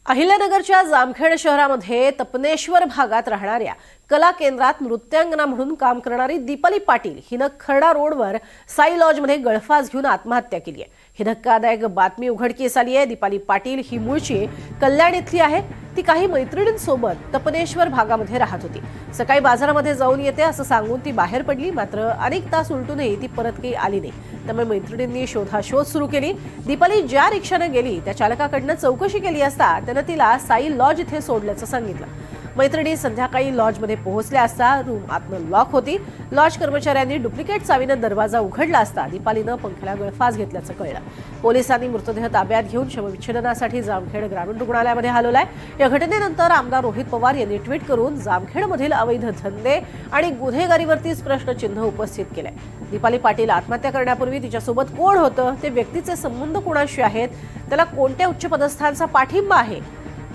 अहिल्यानगरच्या जामखेड शहरामध्ये तपनेश्वर भागात राहणाऱ्या कला केंद्रात नृत्यांगना म्हणून काम करणारी दीपाली पाटील हिनं खर्डा रोडवर साई लॉजमध्ये गळफास घेऊन आत्महत्या केली आहे। ही धक्कादायक बातमी उघडकीस आली आहे। दीपाली पाटील ही मूळची कल्याण इथली आहे। ती काही मैत्रिणींसोबत तपनेश्वर भागामध्ये राहत होती। सकाळी बाजारामध्ये जाऊन येते असं सांगून ती बाहेर पडली, मात्र अनेक तास उलटूनही ती परत काही आली नाही। त्यामुळे मैत्रिणींनी शोधाशोध सुरू केली। दीपाली ज्या रिक्षाने गेली त्या चालकाकडनं चौकशी केली असता त्यानं तिला साई लॉज इथे सोडल्याचं सांगितलं। मैत्रिणी संध्याकाळी लॉजमध्ये पोहोचल्या असता रूम आतनं लॉक होती। लॉज कर्मचाऱ्यांनी डुप्लिकेट चावीनं दरवाजा उघडला असता दीपालीनं पंख्याला गळफास घेतल्याचं कळलं। पोलिसांनी मृतदेह ताब्यात घेऊन शवविच्छेदनासाठी जामखेड ग्रामीण रुग्णालयामध्ये हलवलाय। या घटनेनंतर आमदार रोहित पवार यांनी ट्विट करून जामखेडमधील अवैध धंदे आणि गुन्हेगारीवरतीच प्रश्नचिन्ह उपस्थित केलंय। दीपाली पाटील आत्महत्या करण्यापूर्वी तिच्यासोबत कोण होतं, ते व्यक्तीचे संबंध कोणाशी आहेत, त्याला कोणत्या उच्च पदस्थांचा पाठिंबा आहे,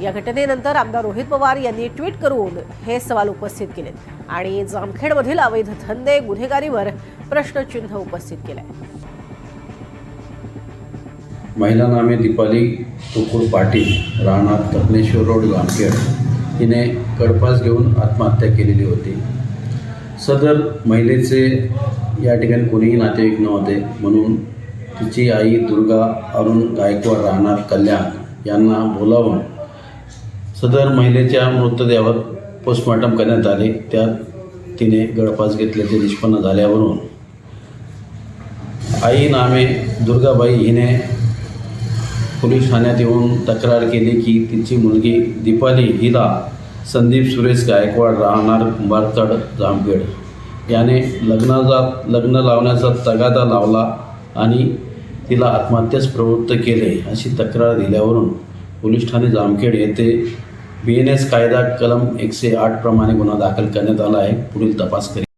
या घटनेनंतर आमदार रोहित पवार यांनी ट्विट करून हे सवाल उपस्थित केलेत आणि जामखेडमधील अवैध धंदे गुन्हेगारीवर प्रश्नचिन्ह उपस्थित केलंय। महिला नामे दीपाली तुकुर पाटील राहणार तपनेश्वर रोड जामखेड हिने गळफास घेऊन आत्महत्या केलेली होती। सदर महिलेचे या ठिकाणी कोणीही नातेवाईक नव्हते, म्हणून तिची आई दुर्गा अरुण गायकवाड राहणार कल्याण यांना बोलावून सदर महिलेच्या मृतदेहावर पोस्टमॉर्टम करण्यात आले। त्यात तिने गळफास घेतल्याचे निष्पन्न झाल्यावरून आई नामे दुर्गाबाई हिने पोलीस ठाण्यात येऊन तक्रार केली की तिची मुलगी दीपाली हिला संदीप सुरेश गायकवाड राहणार कुंभारतड जामखेड याने लग्न लावण्याचा तगादा लावला आणि तिला आत्महत्येस प्रवृत्त केले अशी तक्रार दिल्यावरून पोलीस ठाणे जामखेड येथे BNS कायदा कलम 108 प्रमाणे गुन्हा दाखल करण्यात आला आहे। पुढील तपास करेल।